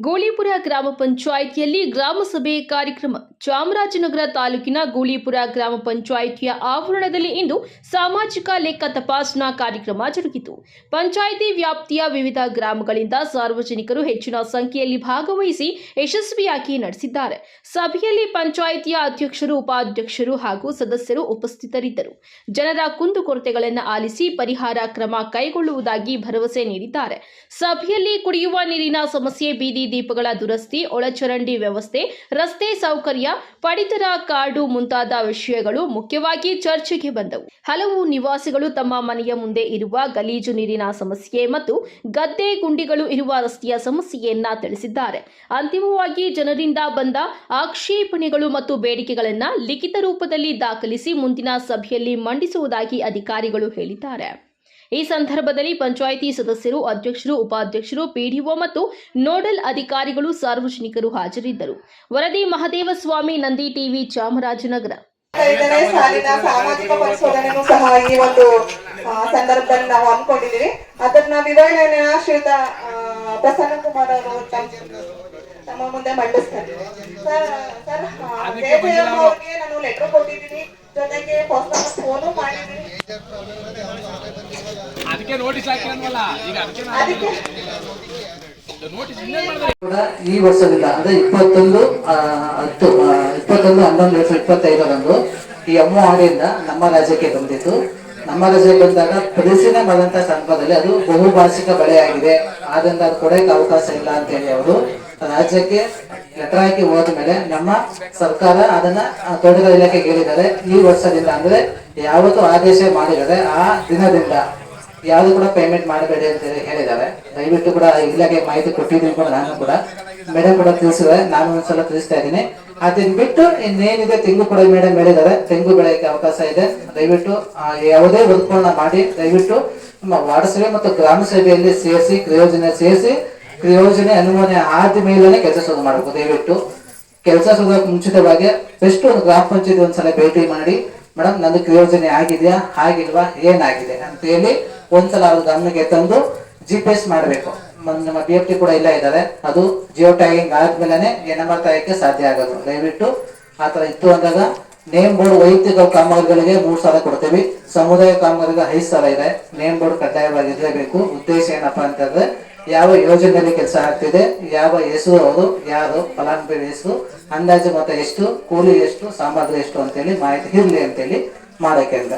ಗೋಳಿಪುರ ಗ್ರಾಮ ಪಂಚಾಯಿತಿಯಲ್ಲಿ ಗ್ರಾಮ ಸಭೆ ಕಾರ್ಯಕ್ರಮ. ಚಾಮರಾಜನಗರ ತಾಲೂಕಿನ ಗೋಳಿಪುರ ಗ್ರಾಮ ಪಂಚಾಯಿತಿಯ ಆವರಣದಲ್ಲಿ ಇಂದು ಸಾಮಾಜಿಕ ಲೆಕ್ಕ ತಪಾಸಣಾ ಕಾರ್ಯಕ್ರಮ ಜರುಗಿತು. ಪಂಚಾಯಿತಿ ವ್ಯಾಪ್ತಿಯ ವಿವಿಧ ಗ್ರಾಮಗಳಿಂದ ಸಾರ್ವಜನಿಕರು ಹೆಚ್ಚಿನ ಸಂಖ್ಯೆಯಲ್ಲಿ ಭಾಗವಹಿಸಿ ಯಶಸ್ವಿಯಾಗಿ ನಡೆಸಿದ್ದಾರೆ. ಸಭೆಯಲ್ಲಿ ಪಂಚಾಯಿತಿಯ ಅಧ್ಯಕ್ಷರು, ಉಪಾಧ್ಯಕ್ಷರು ಹಾಗೂ ಸದಸ್ಯರು ಉಪಸ್ಥಿತರಿದ್ದರು. ಜನರ ಕುಂದುಕೊರತೆಗಳನ್ನು ಆಲಿಸಿ ಪರಿಹಾರ ಕ್ರಮ ಕೈಗೊಳ್ಳುವುದಾಗಿ ಭರವಸೆ ನೀಡಿದ್ದಾರೆ. ಸಭೆಯಲ್ಲಿ ಕುಡಿಯುವ ನೀರಿನ ಸಮಸ್ಯೆ, ಬೀದಿ ದೀಪಗಳ ದುರಸ್ತಿ, ಒಳಚರಂಡಿ ವ್ಯವಸ್ಥೆ, ರಸ್ತೆ ಸೌಕರ್ಯ, ಪಡಿತರ ಕಾರ್ಡು ಮುಂತಾದ ವಿಷಯಗಳು ಮುಖ್ಯವಾಗಿ ಚರ್ಚೆಗೆ ಬಂದವು. ಹಲವು ನಿವಾಸಿಗಳು ತಮ್ಮ ಮನೆಯ ಮುಂದೆ ಇರುವ ಗಲೀಜು ನೀರಿನ ಸಮಸ್ಯೆ ಮತ್ತು ಗದ್ದೆ ಗುಂಡಿಗಳು ಇರುವ ರಸ್ತೆಯ ಸಮಸ್ಯೆಯನ್ನ ತಿಳಿಸಿದ್ದಾರೆ. ಅಂತಿಮವಾಗಿ ಜನರಿಂದ ಬಂದ ಆಕ್ಷೇಪಣೆಗಳು ಮತ್ತು ಬೇಡಿಕೆಗಳನ್ನು ಲಿಖಿತ ರೂಪದಲ್ಲಿ ದಾಖಲಿಸಿ ಮುಂದಿನ ಸಭೆಯಲ್ಲಿ ಮಂಡಿಸುವುದಾಗಿ ಅಧಿಕಾರಿಗಳು ಹೇಳಿದ್ದಾರೆ. ಈ ಸಂದರ್ಭದಲ್ಲಿ ಪಂಚಾಯಿತಿ ಸದಸ್ಯರು, ಅಧ್ಯಕ್ಷರು, ಉಪಾಧ್ಯಕ್ಷರು, ಪಿಡಿಒ ಮತ್ತು ನೋಡಲ್ ಅಧಿಕಾರಿಗಳು, ಸಾರ್ವಜನಿಕರು ಹಾಜರಿದ್ದರು. ವರದಿ ಮಹದೇವಸ್ವಾಮಿ, ನಂದಿ ಟಿವಿ, ಚಾಮರಾಜನಗರ. ಸಾಲಿನ ಸಾಮಾಜಿಕ ಪರಿಶೋಧನೆಯೂ ಸಹ ಈ ಒಂದು ಸಂದರ್ಭದಲ್ಲಿ ನಾವು ಅನ್ಕೊಂಡಿದ್ದೀವಿ. ಅದನ್ನ ವಿವರಣೆಯ ಶ್ರೀಯುತ ಪ್ರಸನ್ನ ಕುಮಾರ್ ಅವರು ನಮ್ಮ ಮುಂದೆ ಮಂಡಿಸ್ತಾರೆ. ಸರ್, ಅವ್ರಿಗೆ ನಾನು ಲೆಟರ್ ಕೊಟ್ಟಿದ್ದೀನಿ, ಜೊತೆಗೆ ಫೋನು ಮಾಡಿದ್ದೀನಿ. ಈ ವರ್ಷದಿಂದ ಅಂದ್ರೆ 21/11/2025 ಈ MORಡಿಂದ ನಮ್ಮ ರಾಜ್ಯಕ್ಕೆ ಬಂದಿತ್ತು. ನಮ್ಮ ರಾಜ್ಯಕ್ಕೆ ಬಂದಾಗ ಪರಿಶೀಲನೆ ಮಾಡಿದಂತ ಸಂದರ್ಭದಲ್ಲಿ ಅದು ಬಹುಭಾಷಿಕ ಬೆಳೆಯಾಗಿದೆ, ಆದ್ರಿಂದ ಅದು ಕೊಡಕ್ಕೆ ಅವಕಾಶ ಇಲ್ಲ ಅಂತ ಹೇಳಿ ಅವರು ರಾಜ್ಯಕ್ಕೆ ಲೆಟರ್ ಹಾಕಿ ಹೋದ ಮೇಲೆ ನಮ್ಮ ಸರ್ಕಾರ ಅದನ್ನ ತೋಟಗಾರಿಕೆ ಇಲಾಖೆಗೆ ಹೇಳಿದ್ದಾರೆ. ಈ ವರ್ಷದಿಂದ ಅಂದ್ರೆ ಯಾವತ್ತು ಆದೇಶ ಮಾಡಿದರೆ ಆ ದಿನದಿಂದ ಯಾವುದು ಕೂಡ ಪೇಮೆಂಟ್ ಮಾಡಬೇಡಿ ಅಂತ ಹೇಳಿದ್ದಾರೆ. ದಯವಿಟ್ಟು ಕೂಡ ಇಲಾಖೆ ಮಾಹಿತಿ ಕೊಟ್ಟಿದ್ದೀನಿ ಕೂಡ, ನಾನು ಕೂಡ ಮೇಡಮ್ ಕೂಡ ತಿಳಿಸಿದ್ರೆ, ನಾನು ಒಂದ್ಸಲ ತಿಳಿಸ್ತಾ ಇದ್ದೀನಿ. ಅದನ್ನ ಬಿಟ್ಟು ಇನ್ನೇನಿದೆ ತೆಂಗು ಕೂಡ ಮೇಡಮ್ ಹೇಳಿದ್ದಾರೆ, ತೆಂಗು ಬೆಳೆಯಕ್ಕೆ ಅವಕಾಶ ಇದೆ. ದಯವಿಟ್ಟು ಯಾವುದೇ ವರ್ಕ್ಗಳನ್ನ ಮಾಡಿ ದಯವಿಟ್ಟು ನಮ್ಮ ವಾರ್ಡ್ ಸಭೆ ಮತ್ತು ಗ್ರಾಮ ಸಭೆಯಲ್ಲಿ ಸೇರಿಸಿ ಕ್ರಿಯೋಜನೆ ಅನುಮೋದನೆ ಆದ ಮೇಲೆ ಕೆಲಸ ಶುರು ಮಾಡಬೇಕು. ದಯವಿಟ್ಟು ಕೆಲಸ ಶುರು ಮುಂಚಿತವಾಗಿ ಬೆಸ್ಟ್ ಒಂದು ಗ್ರಾಮ ಪಂಚಾಯತ್ ಒಂದ್ಸಲ ಭೇಟಿ ಮಾಡಿ, ಮೇಡಮ್ ನಂದು ಕ್ರಿಯೋಜನೆ ಆಗಿದೆಯಾ, ಆಗಿಲ್ವಾ, ಏನಾಗಿದೆ ಅಂತ ಹೇಳಿ ಒಂದ್ಸಲ ಅವ್ರ ಗಮನಕ್ಕೆ ತಂದು GPS ಮಾಡಬೇಕು. ನಮ್ಮ BFT ಕೂಡ ಇಲ್ಲ ಇದ್ದಾರೆ, ಅದು ಜಿಯೋ ಟ್ಯಾಗಿಂಗ್ ಆದ್ಮೇಲೆ NMR ತೆಗೆಯಕ್ಕೆ ಸಾಧ್ಯ ಆಗೋದು. ದಯವಿಟ್ಟು ಆತರ ಇತ್ತು ಅಂದಾಗ ನೇಮ್ ಬೋರ್ಡ್ ವೈಯಕ್ತಿಕ ಕಾಮಗಾರಿಗಳಿಗೆ 3,000 ಕೊಡ್ತೀವಿ, ಸಮುದಾಯ ಕಾಮಗಾರಿಗೆ 5,000 ಇದೆ. ನೇಮ್ ಬೋರ್ಡ್ ಕಡ್ಡಾಯವಾಗಿ ಇರಲೇಬೇಕು. ಉದ್ದೇಶ ಏನಪ್ಪಾ ಅಂತಂದ್ರೆ ಯಾವ ಯೋಜನೆಯಲ್ಲಿ ಕೆಲಸ ಆಗ್ತಿದೆ, ಯಾವ ಹೆಸರು, ಅವರು ಯಾರು, ಫಲಾನುಭವಿ ಹೆಸರು, ಅಂದಾಜು ಮೊತ್ತ ಎಷ್ಟು, ಕೂಲಿ ಎಷ್ಟು, ಸಾಮಗ್ರಿ ಎಷ್ಟು ಅಂತೇಳಿ ಮಾಹಿತಿ ಇರ್ಲಿ ಅಂತೇಳಿ ಮಾಡಕ್ಕೆ ಅಂತ.